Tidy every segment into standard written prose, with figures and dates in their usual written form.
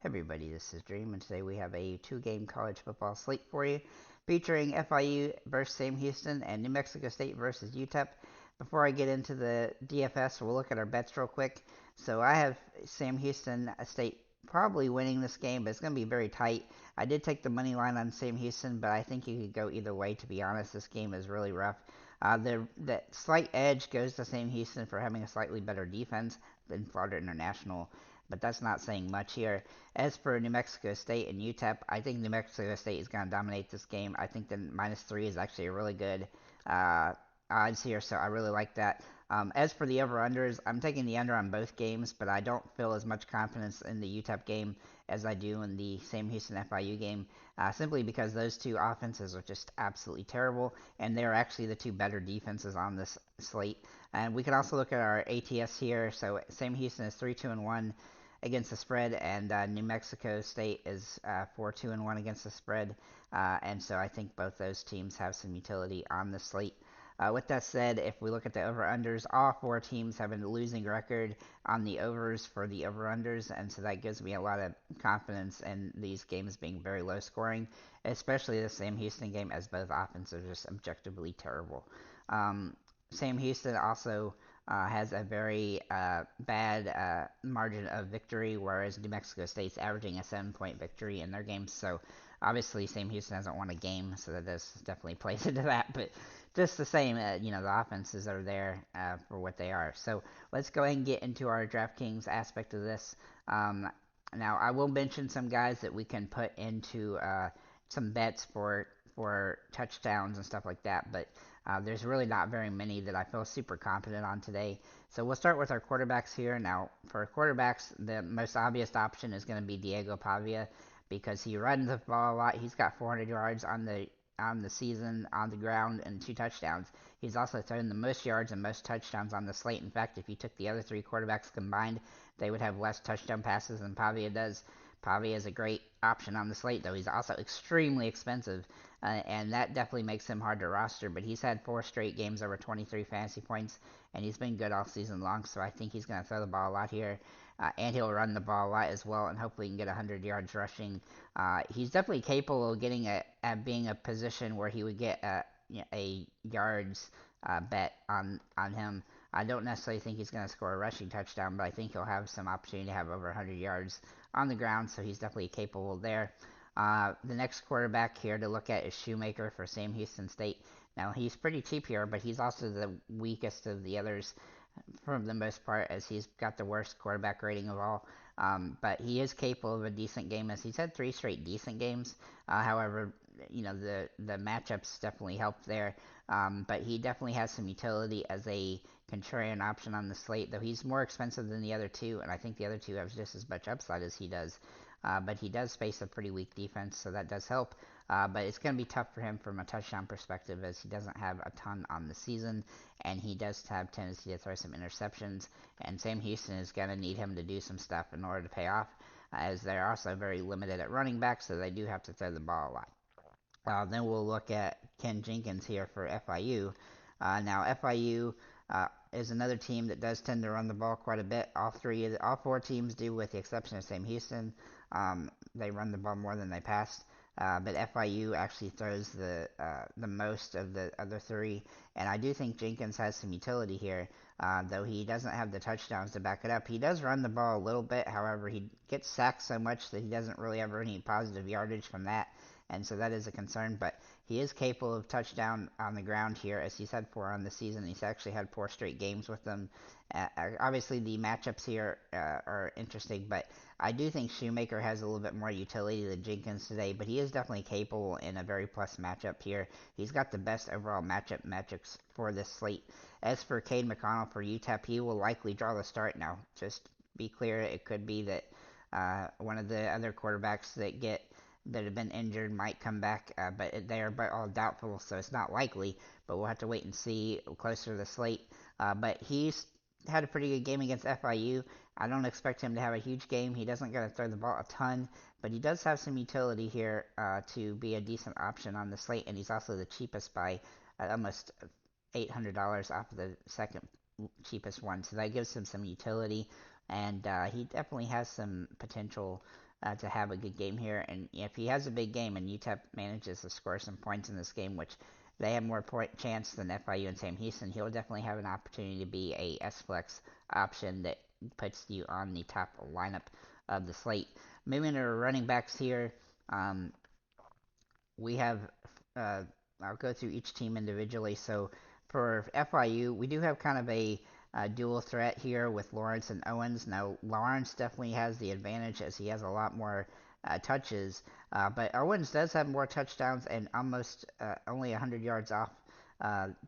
Everybody, this is Dream, and today we have a two-game college football slate for you, featuring FIU versus Sam Houston and New Mexico State versus UTEP. Before I get into the DFS, we'll look at our bets real quick. So I have Sam Houston State probably winning this game, but it's going to be very tight. I did take the money line on Sam Houston, but I think you could go either way. To be honest, this game is really rough. The slight edge goes to Sam Houston for having a slightly better defense than Florida International, but that's not saying much here. As for New Mexico State and UTEP, I think New Mexico State is going to dominate this game. I think the -3 is actually a really good uh, odds here, so I really like that. As for the over-unders, I'm taking the under on both games, but I don't feel as much confidence in the UTEP game as I do in the Sam Houston FIU game, simply because those two offenses are just absolutely terrible, and they're actually the two better defenses on this slate. And we can also look at our ATS here. So Sam Houston is 3-2-1 against the spread, and New Mexico State is 4-2-1 against the spread. And so I think both those teams have some utility on the slate. With that said, if we look at the over-unders, all four teams have a losing record on the overs for the over-unders, and so that gives me a lot of confidence in these games being very low scoring, especially the Sam Houston game, as both offenses are just objectively terrible. Sam Houston also has a very bad margin of victory, whereas New Mexico State's averaging a 7-point victory in their games. So obviously, Sam Houston hasn't won a game, so that does definitely plays into that. But just the same, the offenses are there for what they are. So let's go ahead and get into our DraftKings aspect of this. Now, I will mention some guys that we can put into some bets for touchdowns and stuff like that, but there's really not very many that I feel super confident on today. So we'll start with our quarterbacks here. Now, for quarterbacks, the most obvious option is going to be Diego Pavia because he runs the ball a lot. He's got 400 yards on the season on the ground and 2 touchdowns. He's also thrown the most yards and most touchdowns on the slate. In fact, if you took the other three quarterbacks combined, they would have less touchdown passes than Pavia does. Pavia is a great option on the slate, though he's also extremely expensive, and that definitely makes him hard to roster. But he's had 4 straight games over 23 fantasy points, and he's been good all season long. So I think he's going to throw the ball a lot here, and he'll run the ball a lot as well, and hopefully he can get 100 yards rushing. He's definitely capable of getting at being a position where he would get a yards bet on him. I don't necessarily think he's going to score a rushing touchdown, but I think he'll have some opportunity to have over 100 yards on the ground, so he's definitely capable there. The next quarterback here to look at is Shoemaker for Sam Houston State. Now, he's pretty cheap here, but he's also the weakest of the others for the most part, as he's got the worst quarterback rating of all. But he is capable of a decent game, as he's had 3 straight decent games. However, the matchups definitely help there. But he definitely has some utility as a contrarian option on the slate, though he's more expensive than the other two, and I think the other two have just as much upside as he does. But he does face a pretty weak defense, so that does help. But it's going to be tough for him from a touchdown perspective, as he doesn't have a ton on the season, and he does have tendency to throw some interceptions. And Sam Houston is going to need him to do some stuff in order to pay off, as they're also very limited at running back, so they do have to throw the ball a lot. Then we'll look at Ken Jenkins here for FIU. Now FIU is another team that does tend to run the ball quite a bit. All four teams do, with the exception of Sam Houston. They run the ball more than they pass. But FIU actually throws the most of the other three, and I do think Jenkins has some utility here. Though he doesn't have the touchdowns to back it up. He does run the ball a little bit, however, he gets sacked so much that he doesn't really have any positive yardage from that, and so that is a concern. But he is capable of touchdown on the ground here, as he's had 4 on the season. He's actually had 4 straight games with them. Obviously, the matchups here are interesting, but I do think Shoemaker has a little bit more utility than Jenkins today, but he is definitely capable in a very plus matchup here. He's got the best overall matchup metrics for this slate. As for Cade McConnell for UTEP, he will likely draw the start. Now, just be clear, it could be that one of the other quarterbacks that have been injured might come back, but they are all doubtful, so it's not likely. But we'll have to wait and see closer to the slate. But he's had a pretty good game against FIU. I don't expect him to have a huge game. He doesn't get to throw the ball a ton, but he does have some utility here to be a decent option on the slate, and he's also the cheapest by almost $800 off of the second cheapest one. So that gives him some utility, and he definitely has some potential to have a good game here. And if he has a big game and UTEP manages to score some points in this game, which they have more point chance than FIU and Sam Houston, he'll definitely have an opportunity to be a S-Flex option that puts you on the top lineup of the slate. Moving to running backs here, um, we have, uh, I'll go through each team individually. So for FIU, we do have kind of a dual threat here with Lawrence and Owens. Now, Lawrence definitely has the advantage as he has a lot more touches, but Owens does have more touchdowns and almost only 100 yards off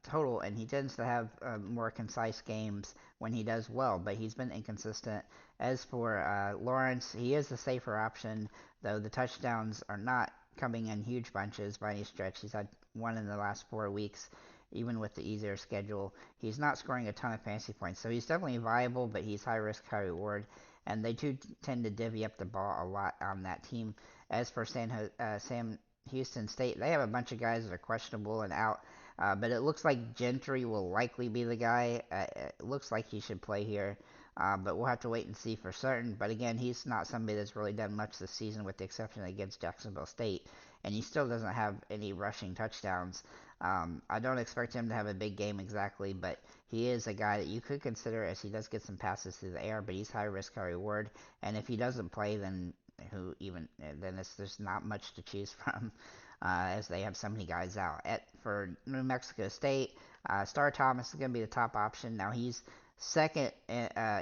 total, and he tends to have more concise games when he does well, but he's been inconsistent. As for Lawrence, he is the safer option, though the touchdowns are not coming in huge bunches by any stretch. He's had one in the last 4 weeks, even with the easier schedule. He's not scoring a ton of fantasy points, so he's definitely viable, but he's high risk, high reward, and they do tend to divvy up the ball a lot on that team. As for Sam Houston State, they have a bunch of guys that are questionable and out. But it looks like Gentry will likely be the guy. It looks like he should play here, but we'll have to wait and see for certain. But again, he's not somebody that's really done much this season, with the exception against Jacksonville State, and he still doesn't have any rushing touchdowns. I don't expect him to have a big game exactly, but he is a guy that you could consider, as he does get some passes through the air, but he's high risk, high reward. And if he doesn't play, then there's not much to choose from, as they have so many guys out. For New Mexico State, Star Thomas is going to be the top option. Now he's second.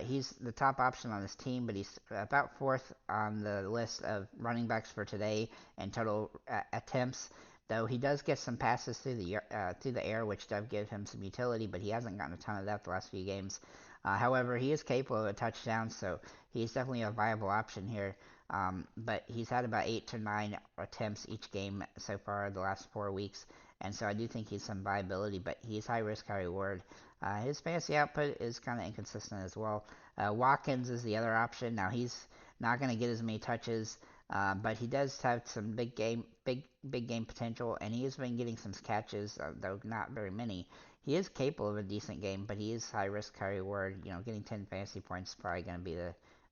He's the top option on his team, but he's about fourth on the list of running backs for today and total attempts. Though he does get some passes through the air, which does give him some utility, but he hasn't gotten a ton of that the last few games. However, he is capable of a touchdown, so he's definitely a viable option here. But he's had about 8 to 9 attempts each game so far the last 4 weeks, and so I do think he's some viability, but he's high risk, high reward. His fantasy output is kind of inconsistent as well. Watkins is the other option. Now he's not going to get as many touches, but he does have some big game potential, and he has been getting some catches, though not very many. He is capable of a decent game, but he is high risk, high reward. Getting 10 fantasy points is probably going to be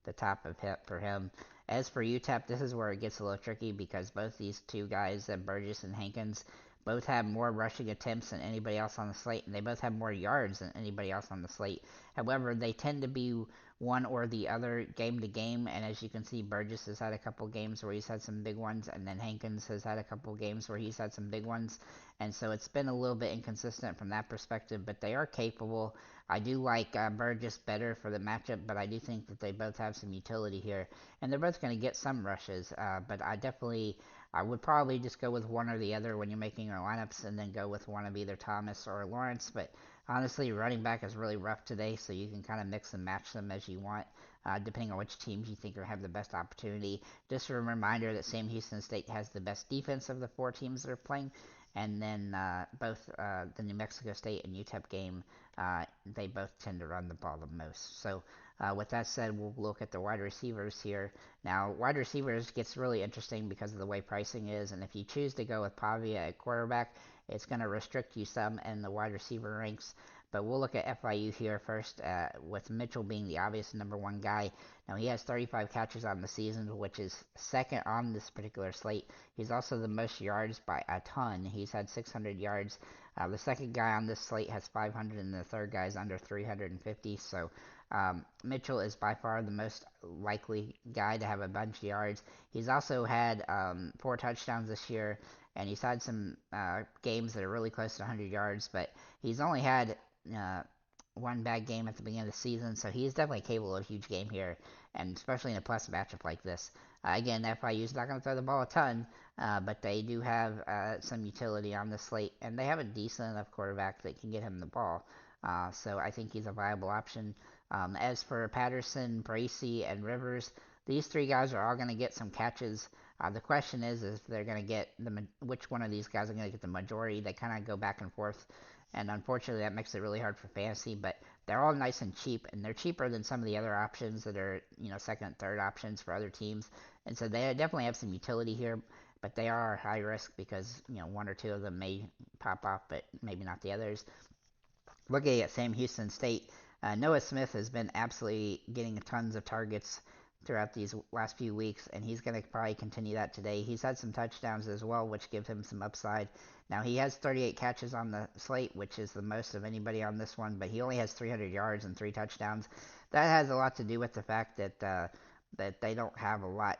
the top of hit for him. As for UTEP, this is where it gets a little tricky, because both these two guys, Burgess and Hankins, both have more rushing attempts than anybody else on the slate, and they both have more yards than anybody else on the slate. However, they tend to be one or the other game to game, and as you can see, Burgess has had a couple games where he's had some big ones, and then Hankins has had a couple games where he's had some big ones, and so it's been a little bit inconsistent from that perspective, but they are capable. I do like Burgess better for the matchup, but I do think that they both have some utility here, and they're both going to get some rushes, but I would probably just go with one or the other when you're making your lineups, and then go with one of either Thomas or Lawrence. But honestly, running back is really rough today, so you can kind of mix and match them as you want, depending on which teams you think have the best opportunity. Just a reminder that Sam Houston State has the best defense of the 4 teams that are playing, and then both the New Mexico State and UTEP game, they both tend to run the ball the most. So with that said, we'll look at the wide receivers here. Now, wide receivers gets really interesting because of the way pricing is, and if you choose to go with Pavia at quarterback, it's going to restrict you some in the wide receiver ranks. But we'll look at FIU here first, with Mitchell being the obvious #1 guy. Now, he has 35 catches on the season, which is second on this particular slate. He's also the most yards by a ton. He's had 600 yards. The second guy on this slate has 500, and the third guy is under 350. So Mitchell is by far the most likely guy to have a bunch of yards. He's also had 4 touchdowns this year, and he's had some games that are really close to 100 yards, but he's only had uh, one bad game at the beginning of the season, so he's definitely capable of a huge game here, and especially in a plus matchup like this. Again, FIU is not going to throw the ball a ton, but they do have some utility on the slate, and they have a decent enough quarterback that can get him the ball. So I think he's a viable option. As for Patterson, Bracey, and Rivers, these 3 guys are all going to get some catches. The question is if they're going to get which one of these guys are going to get the majority. They kind of go back and forth, and unfortunately that makes it really hard for fantasy. But they're all nice and cheap, and they're cheaper than some of the other options that are second, third options for other teams, and so they definitely have some utility here. But they are high risk because 1 or 2 of them may pop off, but maybe not the others. Looking at Sam Houston State, Noah Smith has been absolutely getting tons of targets throughout these last few weeks, and he's going to probably continue that today. He's had some touchdowns as well, which gives him some upside. Now, he has 38 catches on the slate, which is the most of anybody on this one, but he only has 300 yards and 3 touchdowns. That has a lot to do with the fact that they don't have a lot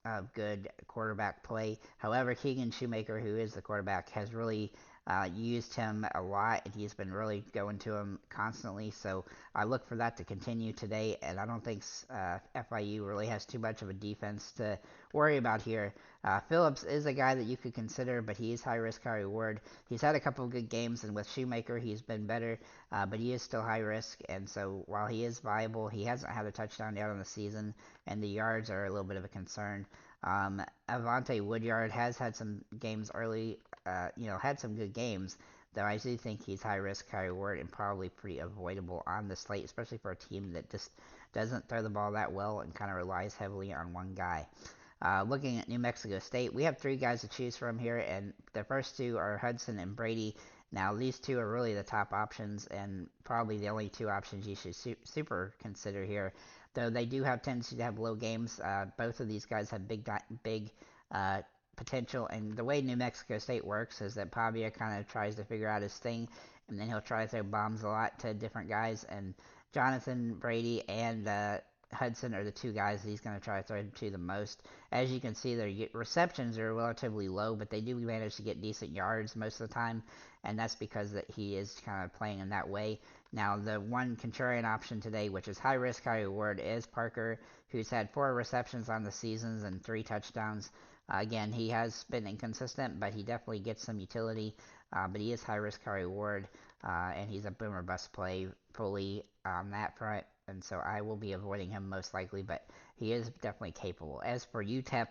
of good quarterback play. However, Keegan Shoemaker, who is the quarterback, has really used him a lot, and he's been really going to him constantly. So I look for that to continue today, and I don't think FIU really has too much of a defense to worry about here. Phillips is a guy that you could consider, but he is high risk, high reward. He's had a couple of good games, and with Shoemaker, he's been better, but he is still high risk. And so while he is viable, he hasn't had a touchdown yet on the season, and the yards are a little bit of a concern. Avante Woodyard has had some games early, had some good games, though I do think he's high risk, high reward, and probably pretty avoidable on the slate, especially for a team that just doesn't throw the ball that well and kind of relies heavily on one guy. Looking at New Mexico State, we have 3 guys to choose from here, and the first 2 are Hudson and Brady. Now, these 2 are really the top options, and probably the only 2 options you should super consider here. Though they do have tendency to have low games, both of these guys have big potential. And the way New Mexico State works is that Pavia kind of tries to figure out his thing, and then he'll try to throw bombs a lot to different guys. And Jonathan Brady and Hudson are the 2 guys that he's going to try to throw to the most. As you can see, their receptions are relatively low, but they do manage to get decent yards most of the time, and that's because that he is kind of playing in that way. Now, the one contrarian option today, which is high risk, high reward, is Parker, who's had 4 receptions on the seasons and 3 touchdowns. Again, he has been inconsistent, but he definitely gets some utility. But he is high risk, high reward, and he's a boomer bust play fully on that front. And so I will be avoiding him most likely, but he is definitely capable. As for UTEP,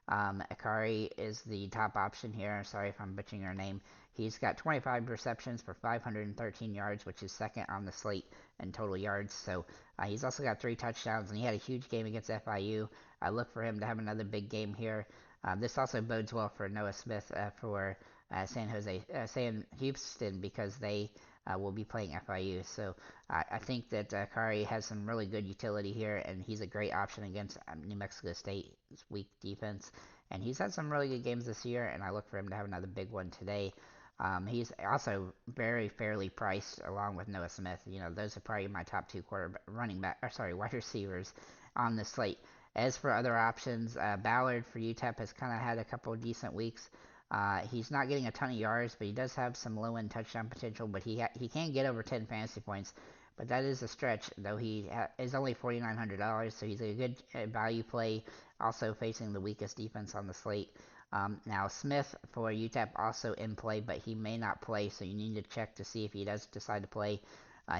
Akari is the top option here. Sorry if I'm butchering your name. He's got 25 receptions for 513 yards, which is second on the slate in total yards. So he's also got 3 touchdowns, and he had a huge game against FIU. I look for him to have another big game here. This also bodes well for Noah Smith for San Houston, because they will be playing FIU. So I think that Kari has some really good utility here, and he's a great option against New Mexico State's weak defense. And he's had some really good games this year, and I look for him to have another big one today. He's also very fairly priced along with Noah Smith. Those are probably my top 2 wide receivers on the slate. As for other options, Ballard for UTEP has kind of had a couple of decent weeks. He's not getting a ton of yards, but he does have some low-end touchdown potential. But he can get over 10 fantasy points, but that is a stretch. Though he is only $4,900, so he's a good value play. Also facing the weakest defense on the slate. Now Smith for UTEP also in play, but he may not play, so you need to check to see if he does decide to play.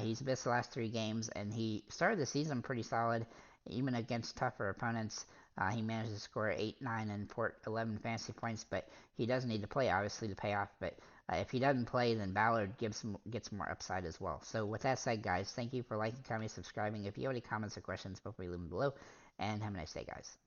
He's missed the last 3 games, and he started the season pretty solid. Even against tougher opponents, he managed to score 8, 9, and 11 fantasy points, but he does need to play, obviously, to pay off. But if he doesn't play, then Ballard gets more upside as well. So with that said, guys, thank you for liking, commenting, subscribing. If you have any comments or questions, feel free to leave them below, and have a nice day, guys.